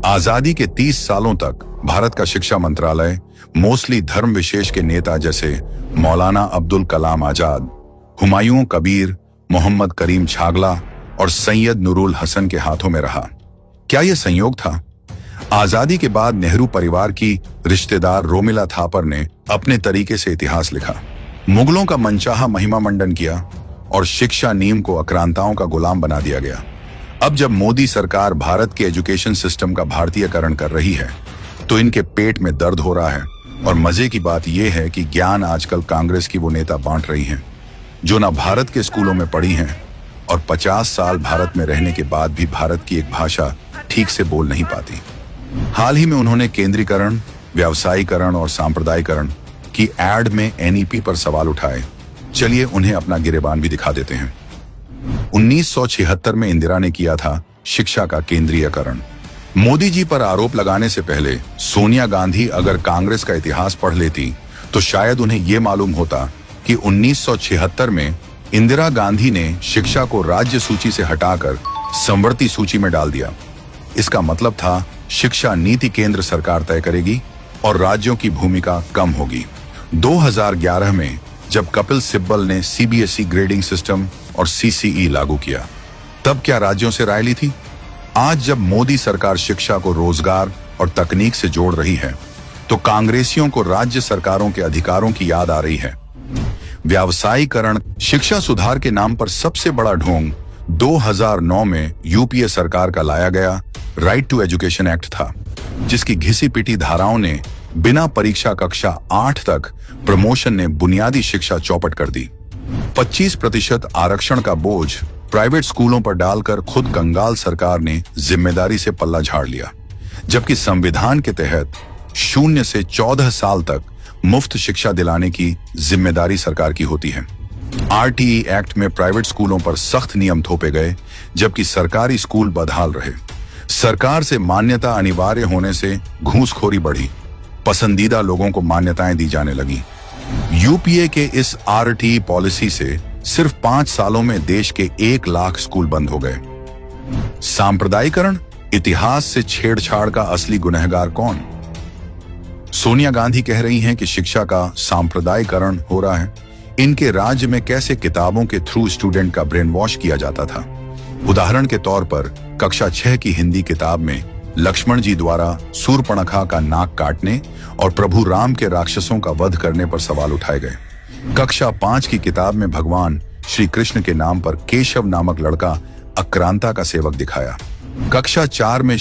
आजादी के 30 सालों तक भारत का शिक्षा मंत्रालय मोस्टली धर्म विशेष के नेता जैसे मौलाना अब्दुल कलाम आजाद, हुमायूं कबीर, मोहम्मद करीम छागला और सैयद नूरुल हसन के हाथों में रहा। क्या यह संयोग था? आजादी के बाद नेहरू परिवार की रिश्तेदार रोमिला थापर ने अपने तरीके से इतिहास लिखा, मुगलों का मनचाहा महिमा मंडन किया और शिक्षा नीम को आक्रांताओं का गुलाम बना दिया गया। अब जब मोदी सरकार भारत के एजुकेशन सिस्टम का भारतीयकरण कर रही है तो इनके पेट में दर्द हो रहा है। और मजे की बात यह है कि ज्ञान आजकल कांग्रेस की वो नेता बांट रही हैं जो ना भारत के स्कूलों में पढ़ी हैं और 50 साल भारत में रहने के बाद भी भारत की एक भाषा ठीक से बोल नहीं पाती। हाल ही में उन्होंने केंद्रीकरण, व्यावसायीकरण और सांप्रदायिकरण की एड में एनईपी पर सवाल उठाए। चलिए उन्हें अपना गिरेबान भी दिखा देते हैं। 1976 में इंदिरा ने किया था शिक्षा का केंद्रीयकरण। मोदी जी पर आरोप लगाने से पहले सोनिया गांधी अगर कांग्रेस का इतिहास पढ़ लेती तो शायद उन्हें यह मालूम होता कि 1976 में इंदिरा गांधी ने शिक्षा को राज्य सूची से हटाकर संवर्ती सूची में डाल दिया। इसका मतलब था शिक्षा नीति केंद्र सरकार तय करेगी और राज्यों की भूमिका कम होगी। 2011 में जब कपिल सिब्बल ने सीबीएसई ग्रेडिंग सिस्टम और सीसीई लागू किया, तब क्या राज्यों से राय ली थी? आज जब मोदी सरकार शिक्षा को रोजगार और तकनीक से जोड़ रही है तो कांग्रेसियों को राज्य सरकारों के अधिकारों की याद आ रही है। व्यावसायीकरण शिक्षा सुधार के नाम पर सबसे बड़ा ढोंग 2009 में यूपीए सरकार का लाया गया राइट टू एजुकेशन एक्ट था, जिसकी घिसी पिटी धाराओं ने बिना परीक्षा कक्षा 8 तक प्रमोशन ने बुनियादी शिक्षा चौपट कर दी। 25% आरक्षण का बोझ प्राइवेट स्कूलों पर डालकर खुद कंगाल सरकार ने जिम्मेदारी से पल्ला झाड़ लिया, जबकि संविधान के तहत 0 से 14 साल तक मुफ्त शिक्षा दिलाने की जिम्मेदारी सरकार की होती है। आरटीई एक्ट में प्राइवेट स्कूलों पर सख्त नियम थोपे गए, जबकि सरकारी स्कूल बदहाल रहे। सरकार से मान्यता अनिवार्य होने से घूसखोरी बढ़ी, पसंदीदा लोगों को मान्यताएं दी जाने लगी। यूपीए के इस आरटीई पॉलिसी से सिर्फ 5 सालों में देश के 1 लाख स्कूल बंद हो गए। सांप्रदायिकरण, इतिहास से छेड़छाड़ का असली गुनहगार कौन? सोनिया गांधी कह रही हैं कि शिक्षा का सांप्रदायिकरण हो रहा है। इनके राज्य में कैसे किताबों के थ्रू स्टूडेंट का ब्रेन वॉश किया जाता था। उदाहरण के तौर पर कक्षा 6 की हिंदी किताब में लक्ष्मण जी द्वारा सूर्पणखा का नाक काटने और प्रभु राम के राक्षसों का वध करने पर सवाल उठाए गए। कक्षा 5 की किताब में भगवान श्री कृष्ण के नाम पर केशव नामक लड़का आक्रांता का सेवक दिखाया। कक्षा 4 में